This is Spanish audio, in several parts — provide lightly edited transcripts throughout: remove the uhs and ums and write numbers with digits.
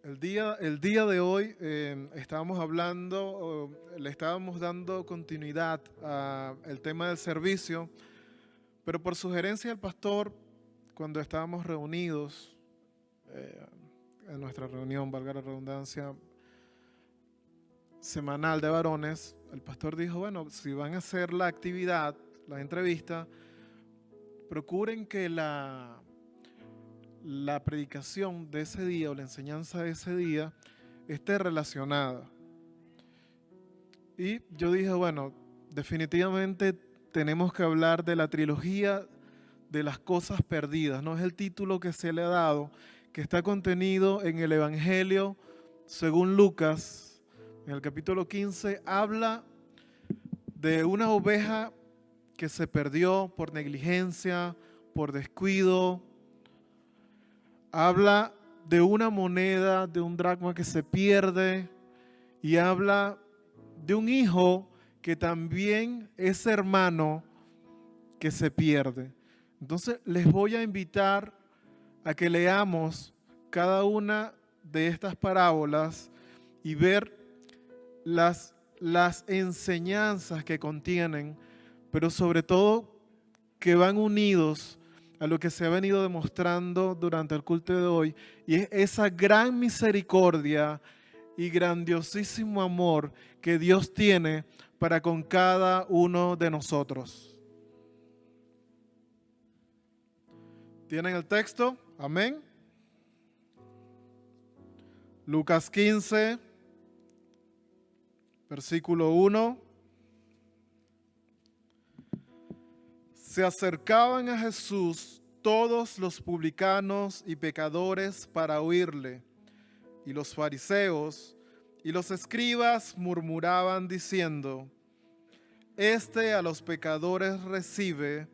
El día de hoy estábamos hablando, le estábamos dando continuidad al tema del servicio, pero por sugerencia del pastor, cuando estábamos reunidos eh, en nuestra reunión, valga la redundancia, semanal de varones, el pastor dijo, bueno, si van a hacer la actividad, la entrevista, procuren que la predicación de ese día o la enseñanza de ese día esté relacionada. Y yo dije, bueno, definitivamente tenemos que hablar de la trilogía de las cosas perdidas, ¿no? Es el título que se le ha dado, que está contenido en el Evangelio según Lucas, en el capítulo 15, habla de una oveja que se perdió por negligencia, por descuido. Habla de una moneda, de un dracma que se pierde, y habla de un hijo que también es hermano que se pierde. Entonces les voy a invitar a que leamos cada una de estas parábolas y ver las enseñanzas que contienen, pero sobre todo que van unidos a lo que se ha venido demostrando durante el culto de hoy, y es esa gran misericordia y grandiosísimo amor que Dios tiene para con cada uno de nosotros. ¿Tienen el texto? Amén. Lucas 15, versículo 1. Se acercaban a Jesús todos los publicanos y pecadores para oírle, y los fariseos y los escribas murmuraban diciendo: Este a los pecadores recibe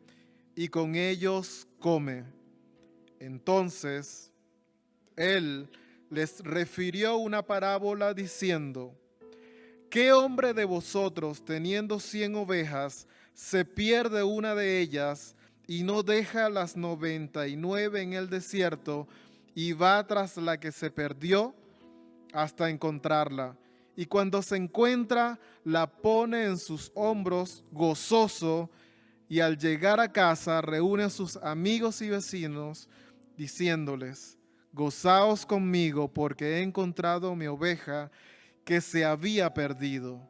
y con ellos come. Entonces él les refirió una parábola diciendo: ¿Qué hombre de vosotros, teniendo 100 ovejas, se pierde una de ellas y no deja las 99 en el desierto y va tras la que se perdió hasta encontrarla? Y cuando se encuentra, la pone en sus hombros gozoso, y al llegar a casa reúne a sus amigos y vecinos, diciéndoles: Gozaos conmigo, porque he encontrado mi oveja que se había perdido.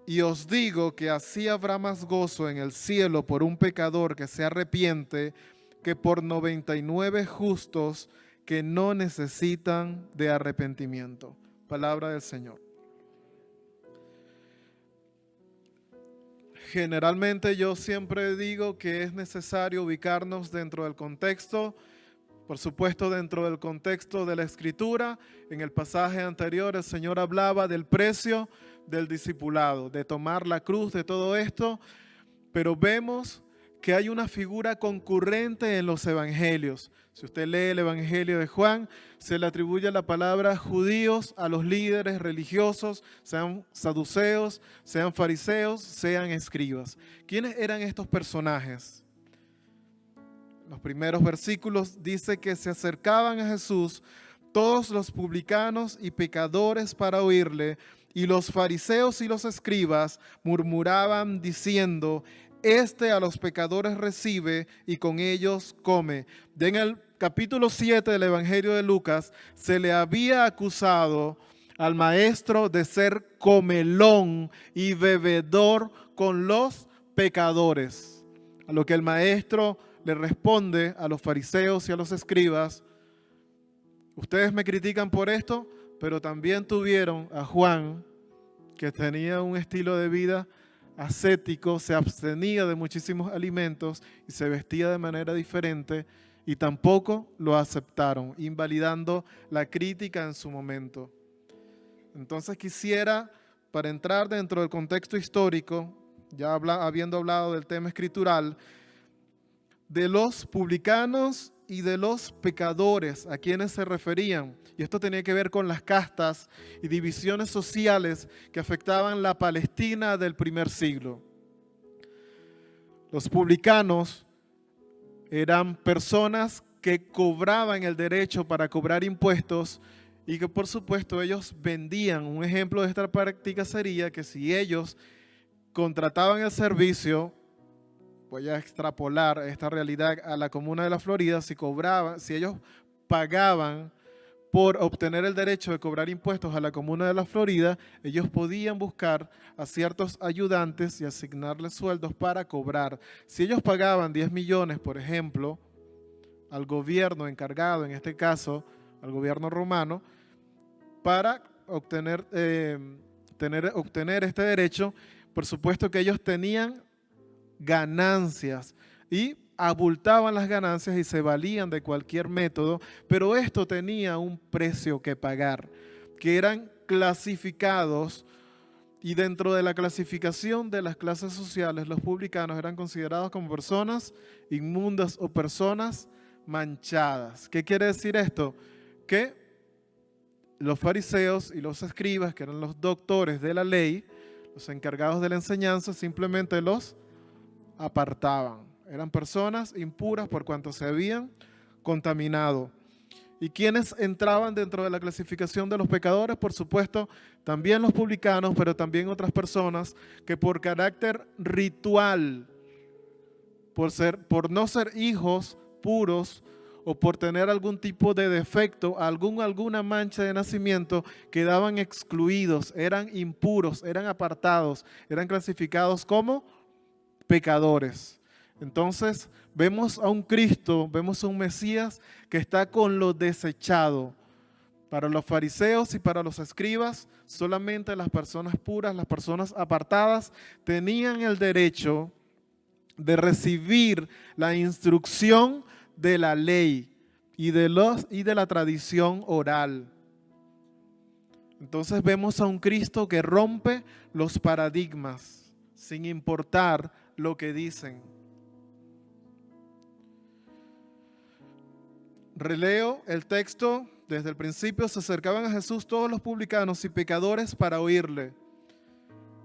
Y os digo que así habrá más gozo en el cielo por un pecador que se arrepiente que por 99 justos que no necesitan de arrepentimiento. Palabra del Señor. Generalmente yo siempre digo que es necesario ubicarnos dentro del contexto. Por supuesto, dentro del contexto de la Escritura, en el pasaje anterior el Señor hablaba del precio del discipulado, de tomar la cruz, de todo esto, pero vemos que hay una figura concurrente en los evangelios. Si usted lee el Evangelio de Juan, se le atribuye la palabra judíos a los líderes religiosos, sean saduceos, sean fariseos, sean escribas. ¿Quiénes eran estos personajes? Los primeros versículos dice que se acercaban a Jesús todos los publicanos y pecadores para oírle, y los fariseos y los escribas murmuraban diciendo: Este a los pecadores recibe y con ellos come. En el capítulo 7 del Evangelio de Lucas se le había acusado al maestro de ser comelón y bebedor con los pecadores, a lo que el maestro le responde a los fariseos y a los escribas: ustedes me critican por esto, pero también tuvieron a Juan, que tenía un estilo de vida ascético, se abstenía de muchísimos alimentos y se vestía de manera diferente, y tampoco lo aceptaron, invalidando la crítica en su momento. Entonces quisiera, para entrar dentro del contexto histórico, ya habiendo hablado del tema escritural, de los publicanos y de los pecadores, a quienes se referían. Y esto tenía que ver con las castas y divisiones sociales que afectaban la Palestina del primer siglo. Los publicanos eran personas que cobraban el derecho para cobrar impuestos y que por supuesto ellos vendían. Un ejemplo de esta práctica sería que si ellos contrataban el servicio, voy a extrapolar esta realidad a la comuna de la Florida, si ellos pagaban por obtener el derecho de cobrar impuestos a la comuna de la Florida, ellos podían buscar a ciertos ayudantes y asignarles sueldos para cobrar. Si ellos pagaban 10 millones, por ejemplo, al gobierno encargado, en este caso, al gobierno romano, para obtener este derecho, por supuesto que ellos tenían ganancias y abultaban las ganancias y se valían de cualquier método, pero esto tenía un precio que pagar, que eran clasificados, y dentro de la clasificación de las clases sociales, los publicanos eran considerados como personas inmundas o personas manchadas. ¿Qué quiere decir esto? Que los fariseos y los escribas, que eran los doctores de la ley, los encargados de la enseñanza, simplemente los apartaban. Eran personas impuras por cuanto se habían contaminado. ¿Y quiénes entraban dentro de la clasificación de los pecadores? Por supuesto, también los publicanos, pero también otras personas que por carácter ritual, por no ser hijos puros o por tener algún tipo de defecto, alguna mancha de nacimiento, quedaban excluidos, eran impuros, eran apartados, eran clasificados como pecadores. Entonces vemos a un Cristo, vemos a un Mesías que está con lo desechado. Para los fariseos y para los escribas, solamente las personas puras, las personas apartadas, tenían el derecho de recibir la instrucción de la ley y de la tradición oral. Entonces vemos a un Cristo que rompe los paradigmas, sin importar lo que dicen. Releo el texto. Desde el principio se acercaban a Jesús todos los publicanos y pecadores para oírle.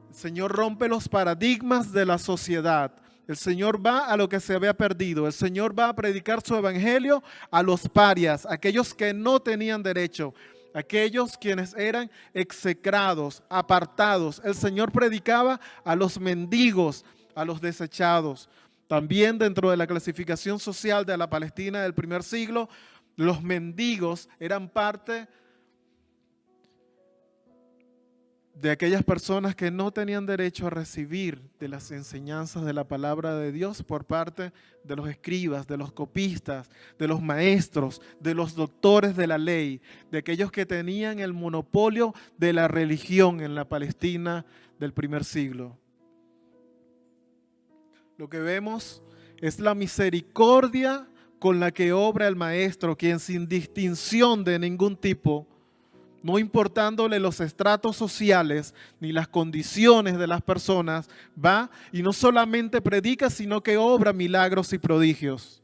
El Señor rompe los paradigmas de la sociedad. El Señor va a lo que se había perdido. El Señor va a predicar su evangelio a los parias, aquellos que no tenían derecho, aquellos quienes eran execrados, apartados. El Señor predicaba a los mendigos, a los desechados. También dentro de la clasificación social de la Palestina del primer siglo, los mendigos eran parte de aquellas personas que no tenían derecho a recibir de las enseñanzas de la palabra de Dios por parte de los escribas, de los copistas, de los maestros, de los doctores de la ley, de aquellos que tenían el monopolio de la religión en la Palestina del primer siglo. Lo que vemos es la misericordia con la que obra el Maestro, quien sin distinción de ningún tipo, no importándole los estratos sociales ni las condiciones de las personas, va y no solamente predica, sino que obra milagros y prodigios.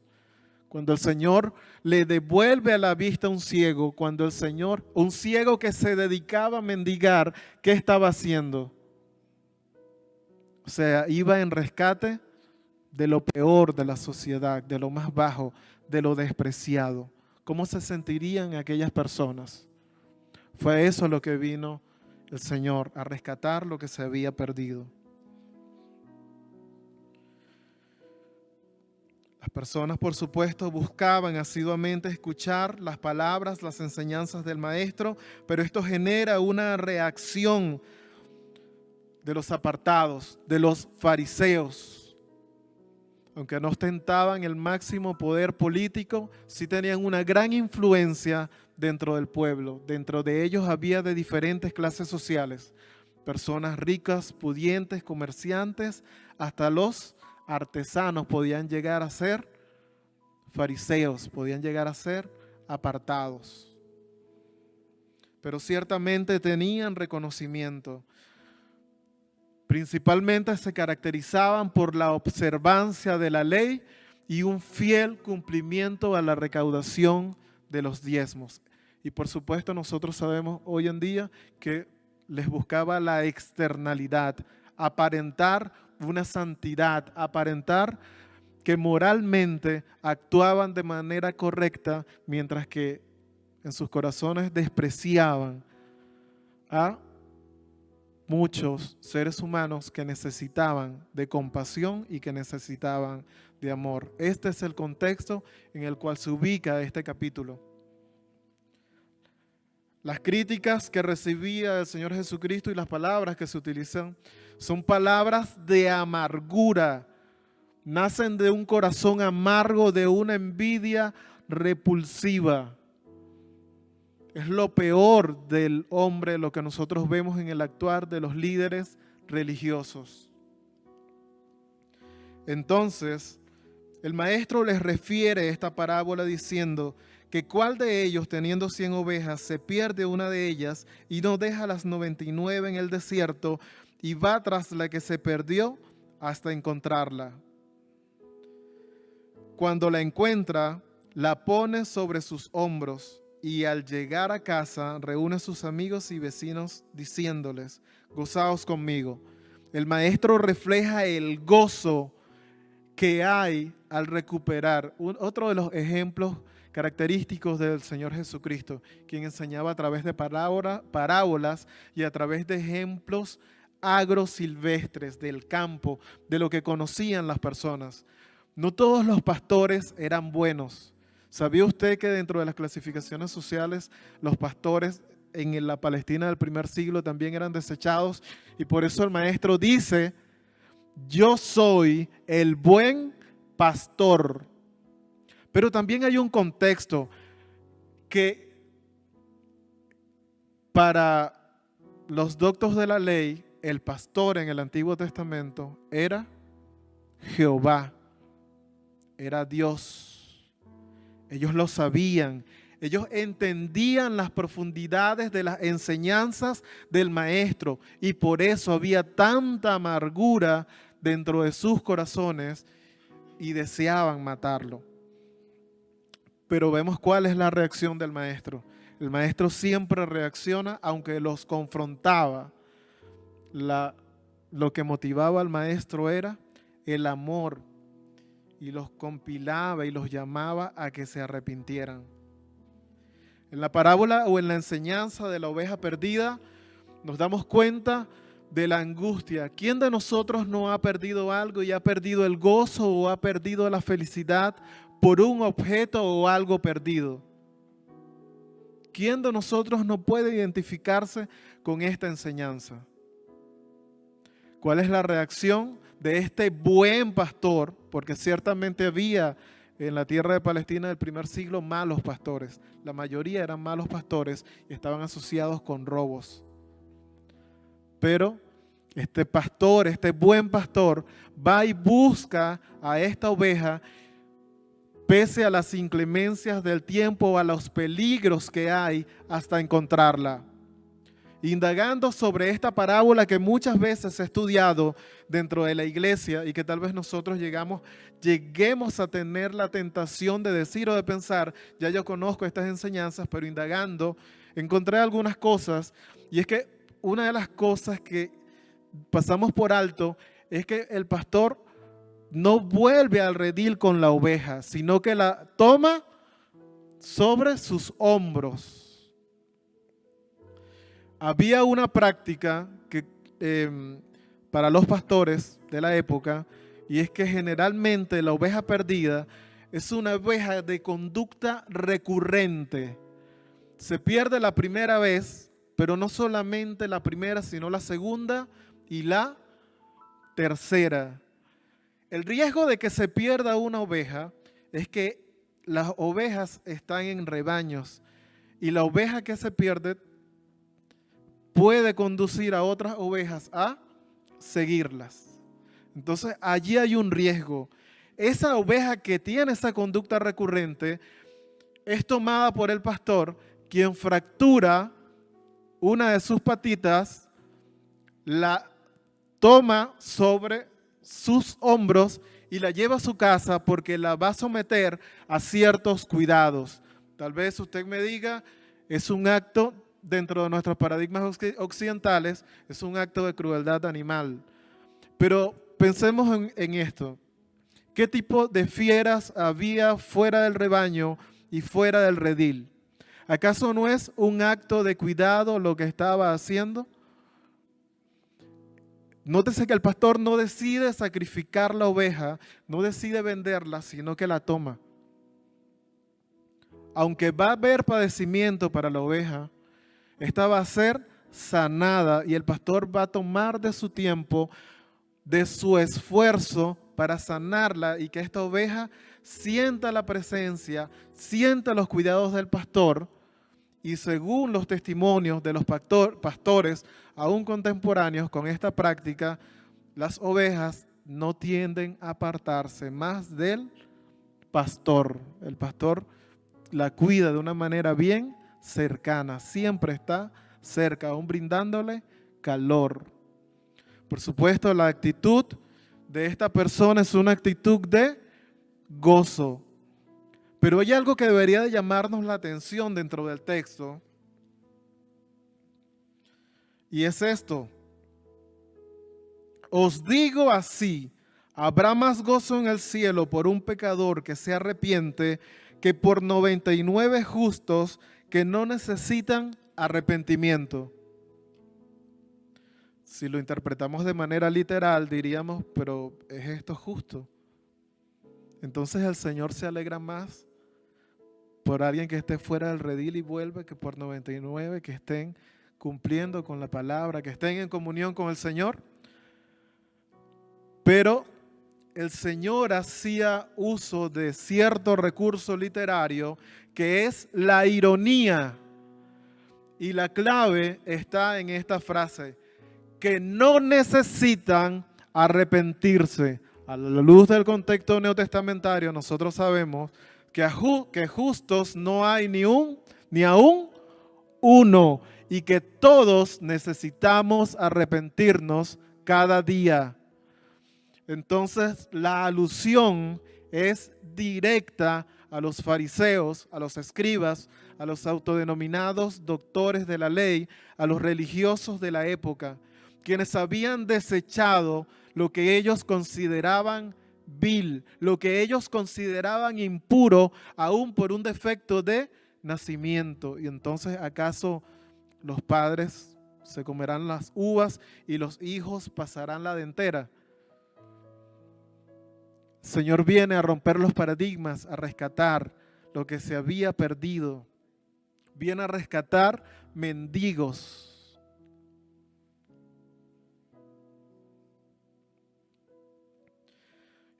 Cuando el Señor le devuelve a la vista a un ciego, un ciego que se dedicaba a mendigar, ¿qué estaba haciendo? O sea, iba en rescate de lo peor de la sociedad, de lo más bajo, de lo despreciado. ¿Cómo se sentirían aquellas personas? Fue eso lo que vino el Señor, a rescatar lo que se había perdido. Las personas, por supuesto, buscaban asiduamente escuchar las palabras, las enseñanzas del Maestro, pero esto genera una reacción de los apartados, de los fariseos. Aunque no ostentaban el máximo poder político, sí tenían una gran influencia dentro del pueblo. Dentro de ellos había de diferentes clases sociales, personas ricas, pudientes, comerciantes, hasta los artesanos podían llegar a ser fariseos, podían llegar a ser apartados. Pero ciertamente tenían reconocimiento. Principalmente se caracterizaban por la observancia de la ley y un fiel cumplimiento a la recaudación de los diezmos. Y por supuesto nosotros sabemos hoy en día que les buscaba la externalidad, aparentar una santidad, aparentar que moralmente actuaban de manera correcta, mientras que en sus corazones despreciaban a muchos seres humanos que necesitaban de compasión y que necesitaban de amor. Este es el contexto en el cual se ubica este capítulo. Las críticas que recibía el Señor Jesucristo y las palabras que se utilizan son palabras de amargura. Nacen de un corazón amargo, de una envidia repulsiva. Es lo peor del hombre, lo que nosotros vemos en el actuar de los líderes religiosos. Entonces, el maestro les refiere esta parábola diciendo que cuál de ellos, teniendo 100 ovejas, se pierde una de ellas y no deja las 99 en el desierto y va tras la que se perdió hasta encontrarla. Cuando la encuentra, la pone sobre sus hombros y al llegar a casa reúne a sus amigos y vecinos diciéndoles: gozaos conmigo. El maestro refleja el gozo que hay al recuperar. Otro de los ejemplos característicos del Señor Jesucristo, quien enseñaba a través de parábolas y a través de ejemplos agrosilvestres del campo, de lo que conocían las personas. No todos los pastores eran buenos. ¿Sabía usted que dentro de las clasificaciones sociales los pastores en la Palestina del primer siglo también eran desechados? Y por eso el maestro dice: yo soy el buen pastor. Pero también hay un contexto que para los doctos de la ley, el pastor en el Antiguo Testamento era Jehová, era Dios. Ellos lo sabían, ellos entendían las profundidades de las enseñanzas del maestro y por eso había tanta amargura dentro de sus corazones y deseaban matarlo. Pero vemos cuál es la reacción del maestro. El maestro siempre reacciona aunque los confrontaba. Lo que motivaba al maestro era el amor y los compilaba y los llamaba a que se arrepintieran. En la parábola o en la enseñanza de la oveja perdida nos damos cuenta de la angustia. ¿Quién de nosotros no ha perdido algo y ha perdido el gozo o ha perdido la felicidad por un objeto o algo perdido? ¿Quién de nosotros no puede identificarse con esta enseñanza? ¿Cuál es la reacción de este buen pastor? Porque ciertamente había en la tierra de Palestina del primer siglo malos pastores. La mayoría eran malos pastores y estaban asociados con robos. Pero este pastor, este buen pastor, va y busca a esta oveja pese a las inclemencias del tiempo o a los peligros que hay hasta encontrarla. Indagando sobre esta parábola que muchas veces he estudiado dentro de la iglesia y que tal vez nosotros lleguemos a tener la tentación de decir o de pensar: ya yo conozco estas enseñanzas, pero indagando encontré algunas cosas, y es que una de las cosas que pasamos por alto es que el pastor no vuelve al redil con la oveja, sino que la toma sobre sus hombros. Había una práctica que, para los pastores de la época, y es que generalmente la oveja perdida es una oveja de conducta recurrente. Se pierde la primera vez, pero no solamente la primera, sino la segunda y la tercera. El riesgo de que se pierda una oveja es que las ovejas están en rebaños y la oveja que se pierde puede conducir a otras ovejas a seguirlas. Entonces allí hay un riesgo. Esa oveja que tiene esa conducta recurrente es tomada por el pastor, quien fractura una de sus patitas, la toma sobre sus hombros y la lleva a su casa porque la va a someter a ciertos cuidados. Tal vez usted me diga: es un acto, dentro de nuestros paradigmas occidentales, es un acto de crueldad animal. Pero pensemos en esto. ¿Qué tipo de fieras había fuera del rebaño y fuera del redil? ¿Acaso no es un acto de cuidado lo que estaba haciendo? Nótese que el pastor no decide sacrificar la oveja, no decide venderla, sino que la toma. Aunque va a haber padecimiento para la oveja, esta va a ser sanada y el pastor va a tomar de su tiempo, de su esfuerzo para sanarla y que esta oveja sienta la presencia, sienta los cuidados del pastor. Y según los testimonios de los pastores, aún contemporáneos con esta práctica, las ovejas no tienden a apartarse más del pastor. El pastor la cuida de una manera bien cercana, siempre está cerca, aún brindándole calor. Por supuesto, la actitud de esta persona es una actitud de gozo. Pero hay algo que debería de llamarnos la atención dentro del texto, y es esto. Os digo así, habrá más gozo en el cielo por un pecador que se arrepiente que por 99 justos que no necesitan arrepentimiento. Si lo interpretamos de manera literal, diríamos, pero ¿es esto justo? Entonces el Señor se alegra más por alguien que esté fuera del redil y vuelve que por 99 que estén cumpliendo con la palabra, que estén en comunión con el Señor. Pero el Señor hacía uso de cierto recurso literario que es la ironía. Y la clave está en esta frase, que no necesitan arrepentirse. A la luz del contexto neotestamentario, nosotros sabemos que justos no hay ni aún uno, y que todos necesitamos arrepentirnos cada día. Entonces, la alusión es directa a los fariseos, a los escribas, a los autodenominados doctores de la ley, a los religiosos de la época, quienes habían desechado lo que ellos consideraban vil, lo que ellos consideraban impuro, aún por un defecto de nacimiento. Y entonces, ¿acaso los padres se comerán las uvas y los hijos pasarán la dentera? El Señor viene a romper los paradigmas, a rescatar lo que se había perdido. Viene a rescatar mendigos.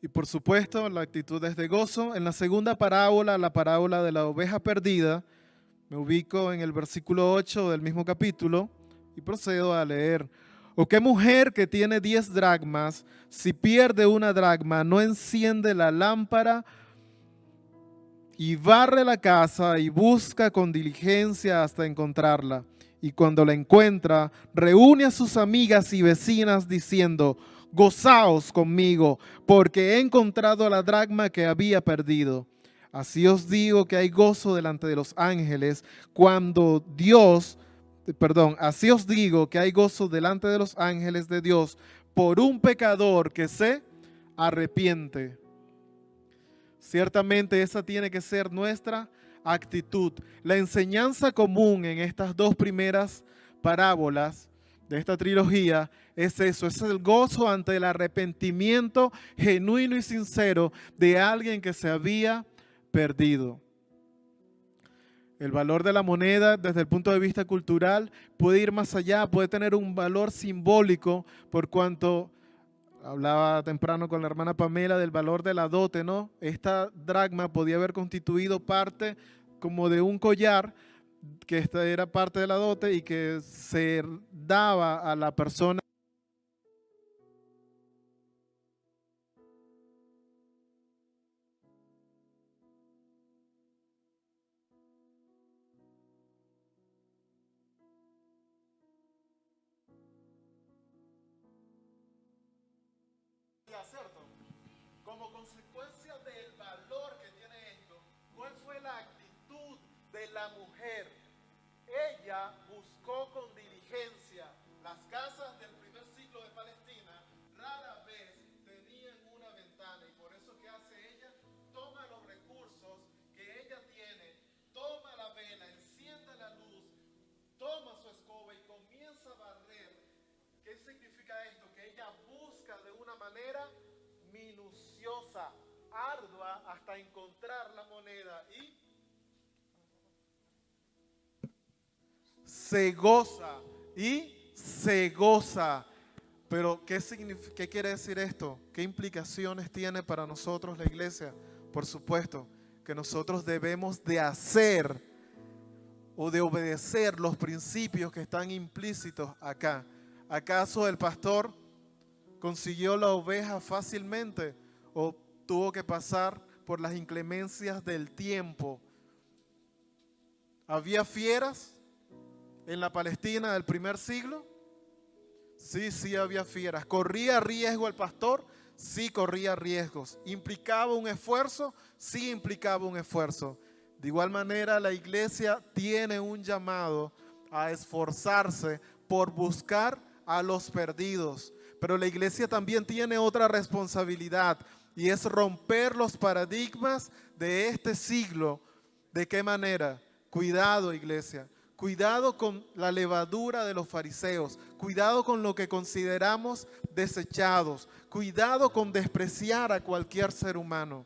Y por supuesto, la actitud es de gozo. En la segunda parábola, la parábola de la oveja perdida, me ubico en el versículo 8 del mismo capítulo y procedo a leer. ¿O qué mujer que tiene 10 dracmas, si pierde una dracma, no enciende la lámpara y barre la casa y busca con diligencia hasta encontrarla? Y cuando la encuentra, reúne a sus amigas y vecinas diciendo, gozaos conmigo, porque he encontrado la dracma que había perdido. Así os digo que hay gozo delante de los ángeles así os digo que hay gozo delante de los ángeles de Dios por un pecador que se arrepiente. Ciertamente esa tiene que ser nuestra actitud. La enseñanza común en estas dos primeras parábolas de esta trilogía es eso, es el gozo ante el arrepentimiento genuino y sincero de alguien que se había perdido. El valor de la moneda desde el punto de vista cultural puede ir más allá, puede tener un valor simbólico por cuanto, hablaba temprano con la hermana Pamela del valor de la dote, ¿no? Esta dracma podía haber constituido parte como de un collar, que esta era parte de la dote y que se daba a la persona. ¿Cierto? Como consecuencia del valor que tiene esto, ¿cuál fue la actitud de la mujer? Ella buscó con diligencia. Las casas del primer siglo de Palestina rara vez tenían una ventana y por eso ¿qué hace ella? Toma los recursos que ella tiene, toma la vela, enciende significa esto? Que ella busca de una manera minuciosa, ardua, hasta encontrar la moneda y se goza y se goza. Pero ¿qué quiere decir esto? ¿Qué implicaciones tiene para nosotros la iglesia? Por supuesto que nosotros debemos de hacer o de obedecer los principios que están implícitos acá. ¿Acaso el pastor consiguió la oveja fácilmente o tuvo que pasar por las inclemencias del tiempo? ¿Había fieras en la Palestina del primer siglo? Sí había fieras. ¿Corría riesgo el pastor? Sí corría riesgos. ¿Implicaba un esfuerzo? Sí implicaba un esfuerzo. De igual manera, la iglesia tiene un llamado a esforzarse por buscar a los perdidos. Pero la iglesia también tiene otra responsabilidad y es romper los paradigmas de este siglo. ¿De qué manera? Cuidado, iglesia. Cuidado con la levadura de los fariseos. Cuidado con lo que consideramos desechados. Cuidado con despreciar a cualquier ser humano,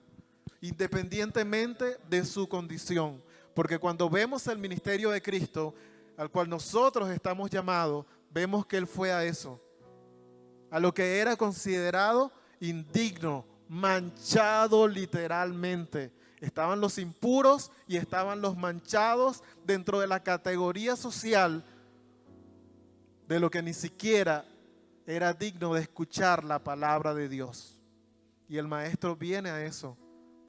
independientemente de su condición. Porque cuando vemos el ministerio de Cristo, al cual nosotros estamos llamados, vemos que Él fue a eso, a lo que era considerado indigno, manchado literalmente. Estaban los impuros y estaban los manchados dentro de la categoría social de lo que ni siquiera era digno de escuchar la palabra de Dios. Y el maestro viene a eso,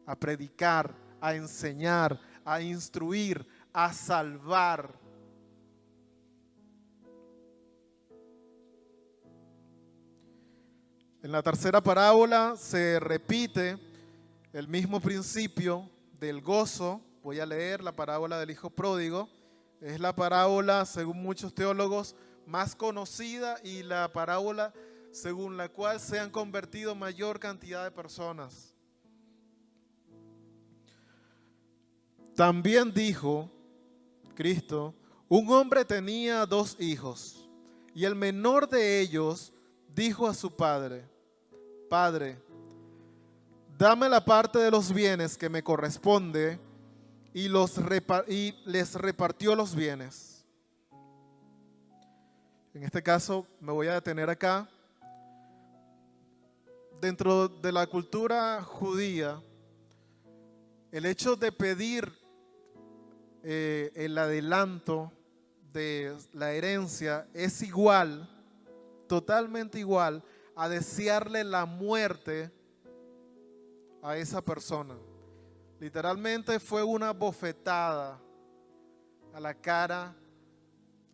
a predicar, a enseñar, a instruir, a salvar. En la tercera parábola se repite el mismo principio del gozo. Voy a leer la parábola del hijo pródigo. Es la parábola, según muchos teólogos, más conocida y la parábola según la cual se han convertido mayor cantidad de personas. También dijo Cristo, un hombre tenía 2 hijos y el menor de ellos dijo a su padre, Padre, dame la parte de los bienes que me corresponde, y les repartió los bienes. En este caso me voy a detener acá. Dentro de la cultura judía, el hecho de pedir el adelanto de la herencia es igual, totalmente igual, a desearle la muerte a esa persona. Literalmente fue una bofetada a la cara,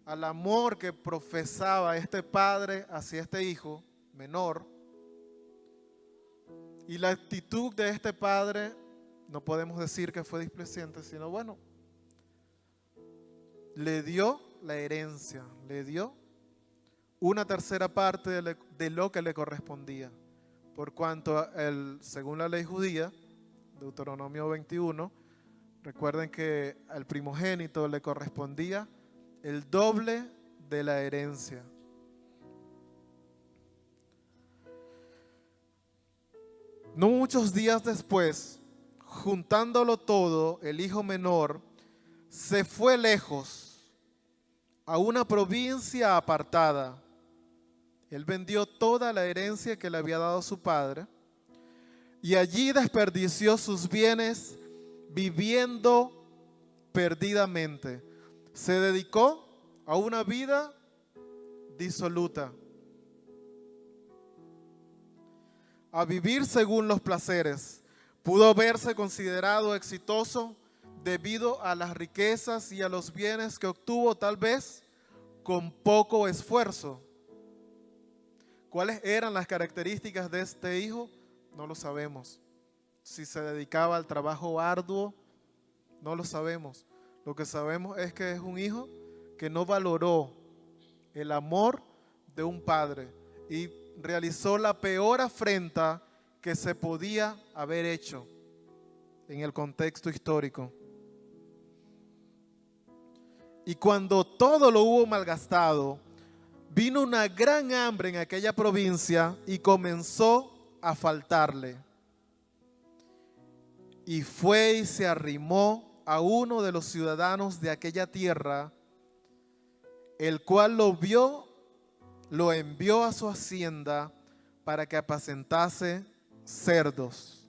al amor que profesaba este padre hacia este hijo menor. Y la actitud de este padre, no podemos decir que fue displecente, sino bueno, le dio la herencia, le dio una tercera parte de lo que le correspondía. Por cuanto, según la ley judía, Deuteronomio 21, recuerden que al primogénito le correspondía el doble de la herencia. No muchos días después, juntándolo todo, el hijo menor se fue lejos, a una provincia apartada. Él vendió toda la herencia que le había dado su padre y allí desperdició sus bienes viviendo perdidamente. Se dedicó a una vida disoluta, a vivir según los placeres. Pudo haberse considerado exitoso debido a las riquezas y a los bienes que obtuvo, tal vez con poco esfuerzo. ¿Cuáles eran las características de este hijo? No lo sabemos. Si se dedicaba al trabajo arduo, no lo sabemos. Lo que sabemos es que es un hijo que no valoró el amor de un padre y realizó la peor afrenta que se podía haber hecho en el contexto histórico. Y cuando todo lo hubo malgastado, vino una gran hambre en aquella provincia y comenzó a faltarle. Y fue y se arrimó a uno de los ciudadanos de aquella tierra, el cual lo vio, lo envió a su hacienda para que apacentase cerdos.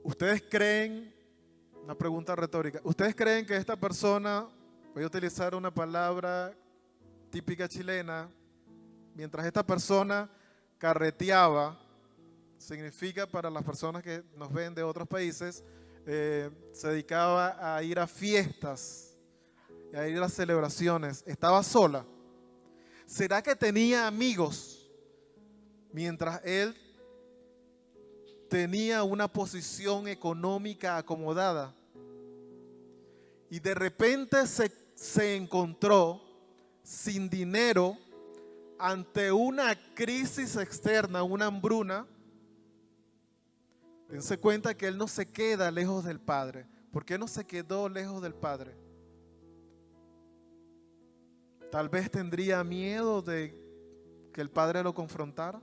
¿Ustedes creen, una pregunta retórica, ustedes creen que esta persona, voy a utilizar una palabra típica chilena, mientras esta persona carreteaba, significa para las personas que nos ven de otros países, se dedicaba a ir a fiestas, a ir a celebraciones, estaba sola? ¿Será que tenía amigos mientras él tenía una posición económica acomodada? Y de repente se encontró sin dinero ante una crisis externa, una hambruna. Dense cuenta que él no se queda lejos del Padre. ¿Por qué no se quedó lejos del Padre? Tal vez tendría miedo de que el Padre lo confrontara,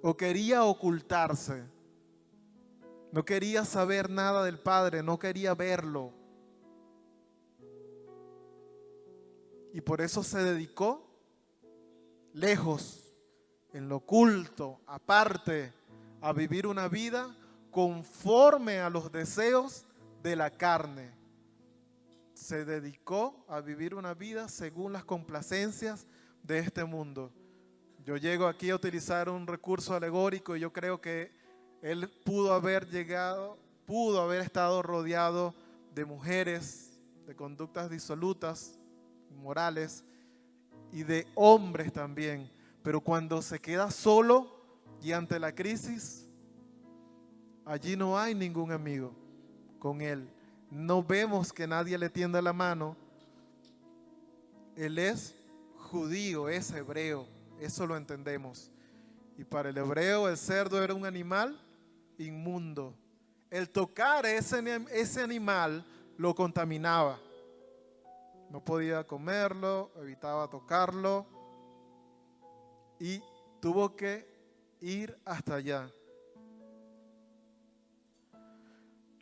o quería ocultarse. No quería saber nada del Padre, no quería verlo. Y por eso se dedicó lejos, en lo oculto, aparte, a vivir una vida conforme a los deseos de la carne. Se dedicó a vivir una vida según las complacencias de este mundo. Yo llego aquí a utilizar un recurso alegórico y yo creo que él pudo haber estado rodeado de mujeres, de conductas disolutas, morales, y de hombres también. Pero cuando se queda solo y ante la crisis, allí no hay ningún amigo con él. No vemos que nadie le tienda la mano. Él es judío, es hebreo, eso lo entendemos. Y para el hebreo el cerdo era un animal inmundo. El tocar ese animal lo contaminaba. No podía comerlo, evitaba tocarlo y tuvo que ir hasta allá.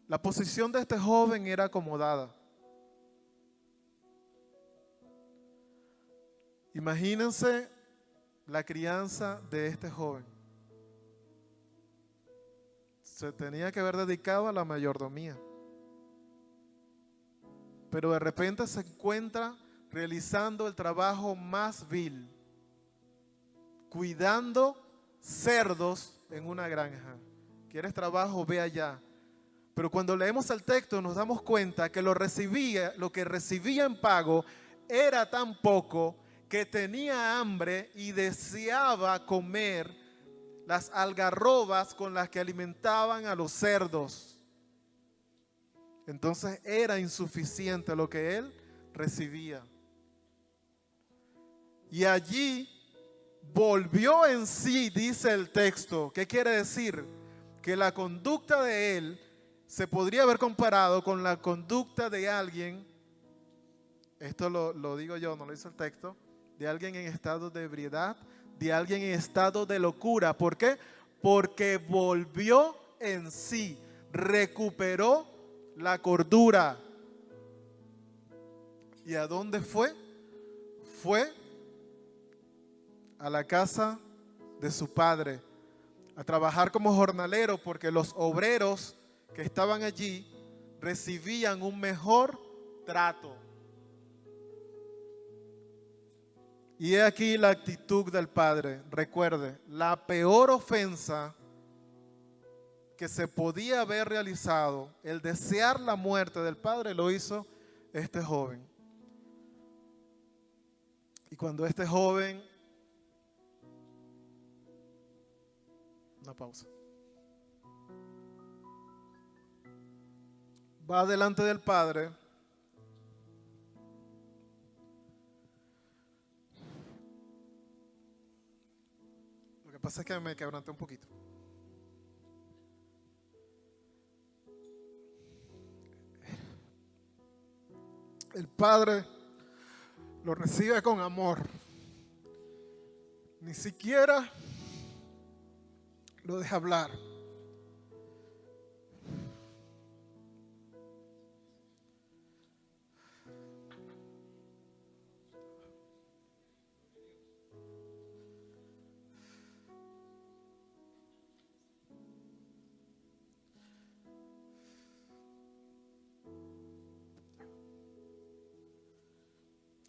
La posición de este joven era acomodada. Imagínense la crianza de este joven. Se tenía que haber dedicado a la mayordomía. Pero de repente se encuentra realizando el trabajo más vil, cuidando cerdos en una granja. ¿Quieres trabajo? Ve allá. Pero cuando leemos el texto nos damos cuenta que lo que recibía en pago era tan poco que tenía hambre y deseaba comer las algarrobas con las que alimentaban a los cerdos. Entonces era insuficiente lo que él recibía. Y allí volvió en sí, dice el texto. ¿Qué quiere decir? Que la conducta de él se podría haber comparado con la conducta de alguien, esto lo digo yo, no lo dice el texto, de alguien en estado de ebriedad, de alguien en estado de locura. ¿Por qué? Porque volvió en sí, recuperó la cordura. ¿Y a dónde fue? Fue a la casa de su padre, a trabajar como jornalero, porque los obreros que estaban allí recibían un mejor trato. Y he aquí la actitud del padre. Recuerde, la peor ofensa que se podía haber realizado, el desear la muerte del padre, lo hizo este joven. Y cuando este joven, una pausa, va delante del padre, lo que pasa es que me quebranté un poquito. el Padre lo recibe con amor. Ni siquiera lo deja hablar.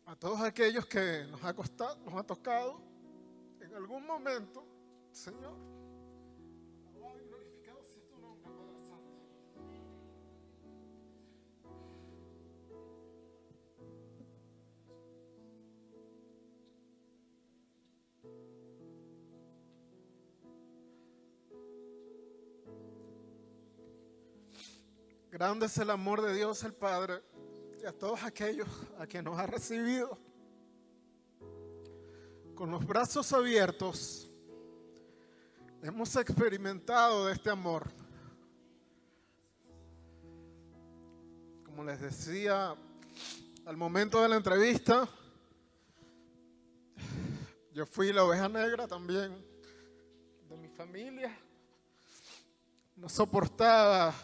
A todos aquellos que nos ha tocado en algún momento, Señor, alabado y glorificado sea tu nombre, Padre Santo. Grande es el amor de Dios el Padre, y a todos aquellos a quienes nos ha recibido con los brazos abiertos. Hemos experimentado de este amor. Como les decía al momento de la entrevista, yo fui la oveja negra también de mi familia. No soportaba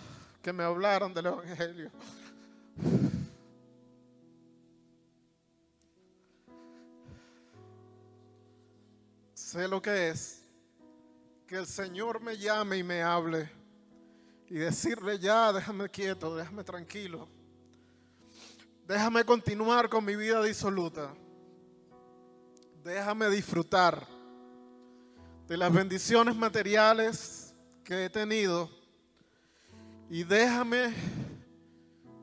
que me hablaran del Evangelio. Sé lo que es que el Señor me llame y me hable y decirle: ya, déjame quieto, déjame tranquilo, déjame continuar con mi vida disoluta, déjame disfrutar de las bendiciones materiales que he tenido y déjame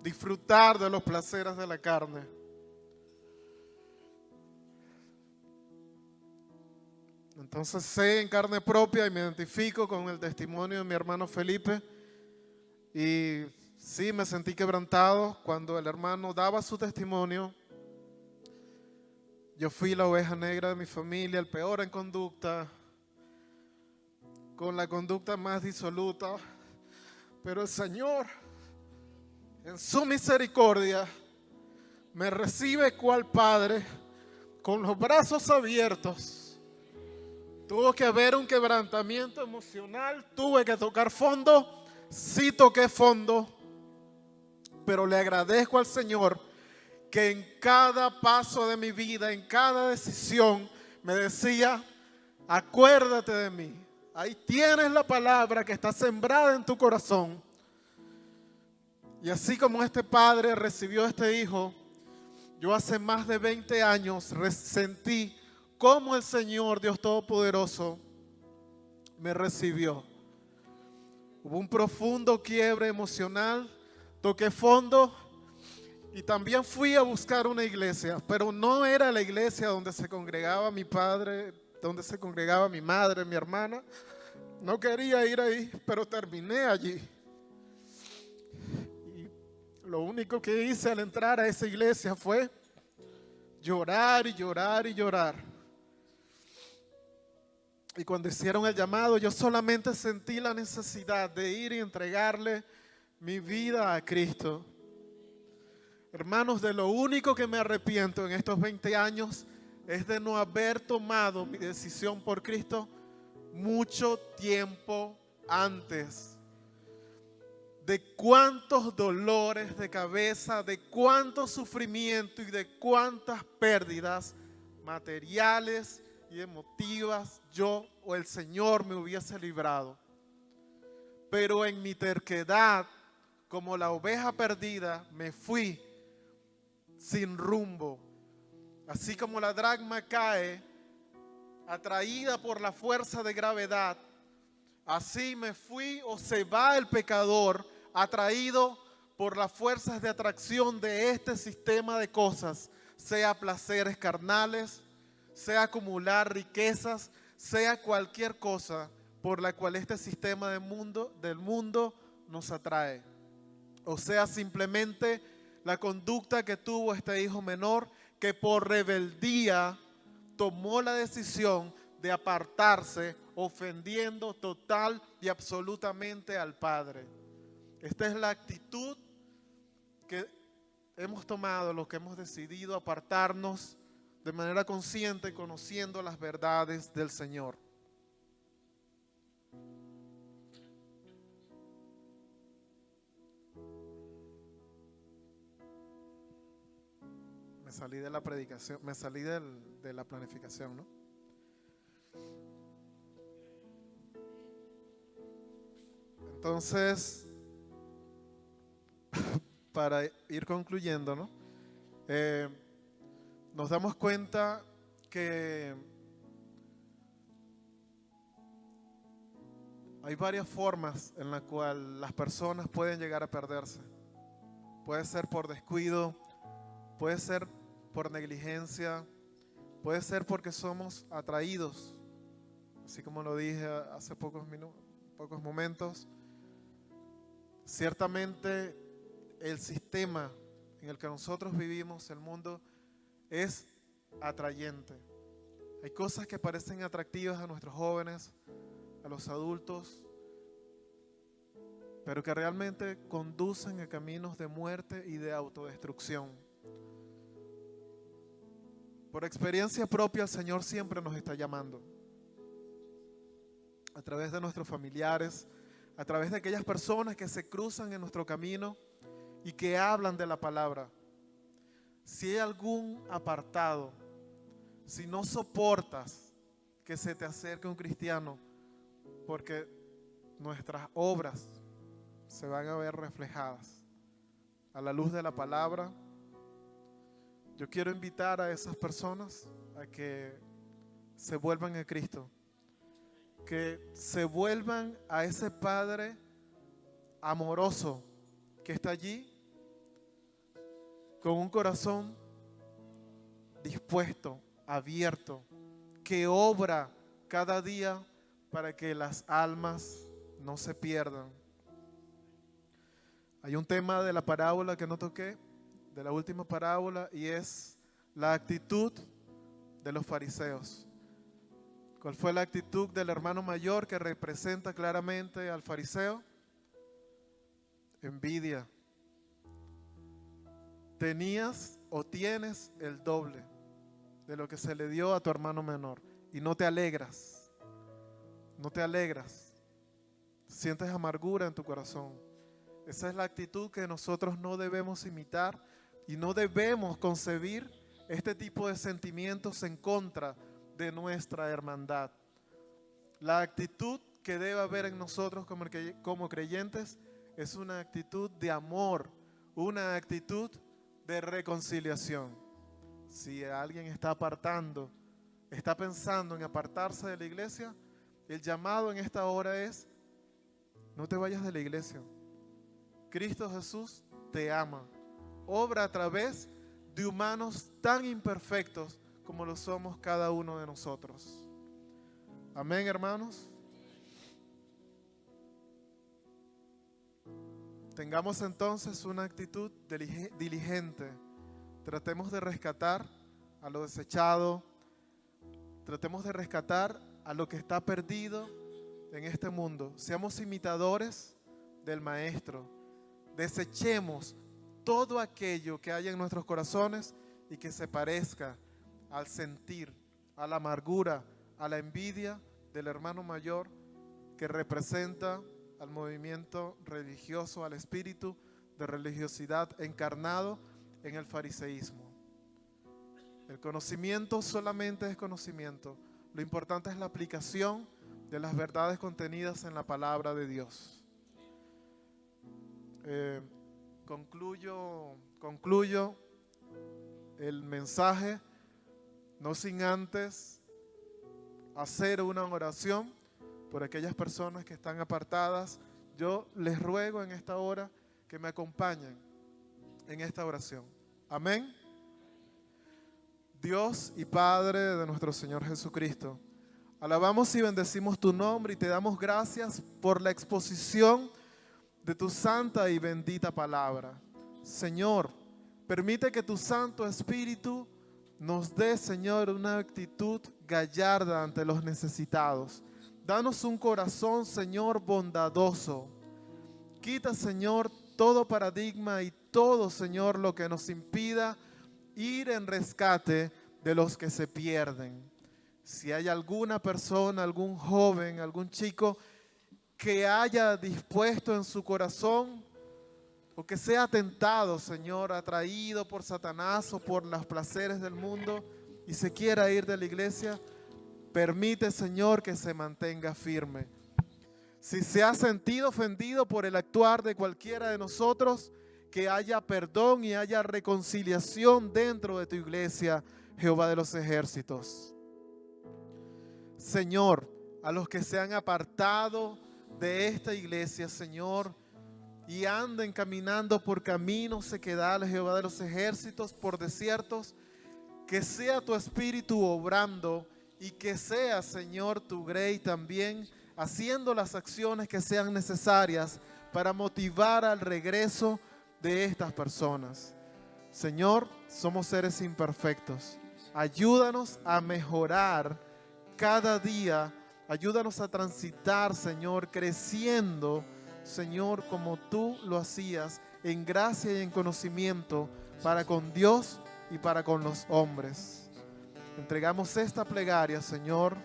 disfrutar de los placeres de la carne. Entonces sé en carne propia y me identifico con el testimonio de mi hermano Felipe, y sí me sentí quebrantado cuando el hermano daba su testimonio. Yo fui la oveja negra de mi familia, el peor en conducta, con la conducta más disoluta, pero el Señor en su misericordia me recibe cual Padre con los brazos abiertos. Tuvo que haber un quebrantamiento emocional, tuve que tocar fondo, sí toqué fondo, pero le agradezco al Señor que en cada paso de mi vida, en cada decisión, me decía: acuérdate de mí. Ahí tienes la palabra que está sembrada en tu corazón. Y así como este padre recibió a este hijo, yo hace más de 20 años sentí cómo el Señor Dios Todopoderoso me recibió. Hubo un profundo quiebre emocional, toqué fondo y también fui a buscar una iglesia, pero no era la iglesia donde se congregaba mi padre, donde se congregaba mi madre, mi hermana. No quería ir ahí, pero terminé allí. Y lo único que hice al entrar a esa iglesia fue llorar y llorar y llorar. Y cuando hicieron el llamado, yo solamente sentí la necesidad de ir y entregarle mi vida a Cristo. Hermanos, de lo único que me arrepiento en estos 20 años es de no haber tomado mi decisión por Cristo mucho tiempo antes. De cuántos dolores de cabeza, de cuánto sufrimiento y de cuántas pérdidas materiales y emotivas yo o el Señor me hubiese librado. Pero en mi terquedad, como la oveja perdida, me fui sin rumbo. Así como la dracma cae, atraída por la fuerza de gravedad, así me fui o se va el pecador, atraído por las fuerzas de atracción de este sistema de cosas, sea placeres carnales, sea acumular riquezas, sea cualquier cosa por la cual este sistema del mundo nos atrae. O sea, simplemente la conducta que tuvo este hijo menor, que por rebeldía tomó la decisión de apartarse, ofendiendo total y absolutamente al Padre. Esta es la actitud que hemos tomado, los que hemos decidido apartarnos de manera consciente, conociendo las verdades del Señor. Me salí de la predicación, me salí de la planificación, ¿no? Entonces, para ir concluyendo, ¿no? Nos damos cuenta que hay varias formas en las cuales las personas pueden llegar a perderse. Puede ser por descuido, puede ser por negligencia, puede ser porque somos atraídos, así como lo dije hace pocos momentos. Ciertamente el sistema en el que nosotros vivimos, el mundo, es atrayente. Hay cosas que parecen atractivas a nuestros jóvenes, a los adultos, pero que realmente conducen a caminos de muerte y de autodestrucción. Por experiencia propia, el Señor siempre nos está llamando. A través de nuestros familiares, a través de aquellas personas que se cruzan en nuestro camino y que hablan de la palabra. Si hay algún apartado, si no soportas que se te acerque un cristiano, porque nuestras obras se van a ver reflejadas a la luz de la palabra, yo quiero invitar a esas personas a que se vuelvan a Cristo, que se vuelvan a ese Padre amoroso que está allí con un corazón dispuesto, abierto, que obra cada día para que las almas no se pierdan. Hay un tema de la parábola que no toqué, de la última parábola, y es la actitud de los fariseos. ¿Cuál fue la actitud del hermano mayor que representa claramente al fariseo? Envidia. Tenías o tienes el doble de lo que se le dio a tu hermano menor y no te alegras. No te alegras. Sientes amargura en tu corazón. Esa es la actitud que nosotros no debemos imitar y no debemos concebir este tipo de sentimientos en contra de nuestra hermandad. La actitud que debe haber en nosotros como creyentes es una actitud de amor, una actitud de reconciliación. Si alguien está pensando en apartarse de la iglesia, el llamado en esta hora es: no te vayas de la iglesia. Cristo Jesús te ama. Obra a través de humanos tan imperfectos como lo somos cada uno de nosotros. Amén, hermanos. Tengamos entonces una actitud diligente. Tratemos de rescatar a lo desechado. Tratemos de rescatar a lo que está perdido en este mundo. Seamos imitadores del Maestro. Desechemos todo aquello que haya en nuestros corazones y que se parezca al sentir, a la amargura, a la envidia del hermano mayor que representa al movimiento religioso, al espíritu de religiosidad encarnado en el fariseísmo. El conocimiento solamente es conocimiento. Lo importante es la aplicación de las verdades contenidas en la palabra de Dios. Concluyo el mensaje, no sin antes hacer una oración por aquellas personas que están apartadas. Yo les ruego en esta hora que me acompañen en esta oración. Amén. Dios y Padre de nuestro Señor Jesucristo, alabamos y bendecimos tu nombre y te damos gracias por la exposición de tu santa y bendita palabra. Señor, permite que tu Santo Espíritu nos dé, Señor, una actitud gallarda ante los necesitados. Danos un corazón, Señor, bondadoso. Quita, Señor, todo paradigma y todo, Señor, lo que nos impida ir en rescate de los que se pierden. Si hay alguna persona, algún joven, algún chico que haya dispuesto en su corazón o que sea tentado, Señor, atraído por Satanás o por los placeres del mundo y se quiera ir de la iglesia, permite, Señor, que se mantenga firme. Si se ha sentido ofendido por el actuar de cualquiera de nosotros, que haya perdón y haya reconciliación dentro de tu iglesia, Jehová de los ejércitos. Señor, a los que se han apartado de esta iglesia, Señor, y anden caminando por caminos sequedales, Jehová de los ejércitos, por desiertos, que sea tu espíritu obrando y que sea, Señor, tu grey también haciendo las acciones que sean necesarias para motivar al regreso de estas personas. Señor, somos seres imperfectos. Ayúdanos a mejorar cada día. Ayúdanos a transitar, Señor, creciendo, Señor, como tú lo hacías, en gracia y en conocimiento para con Dios y para con los hombres. Entregamos esta plegaria, Señor,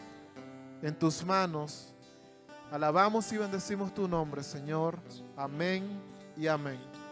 en tus manos. Alabamos y bendecimos tu nombre, Señor. Amén y amén.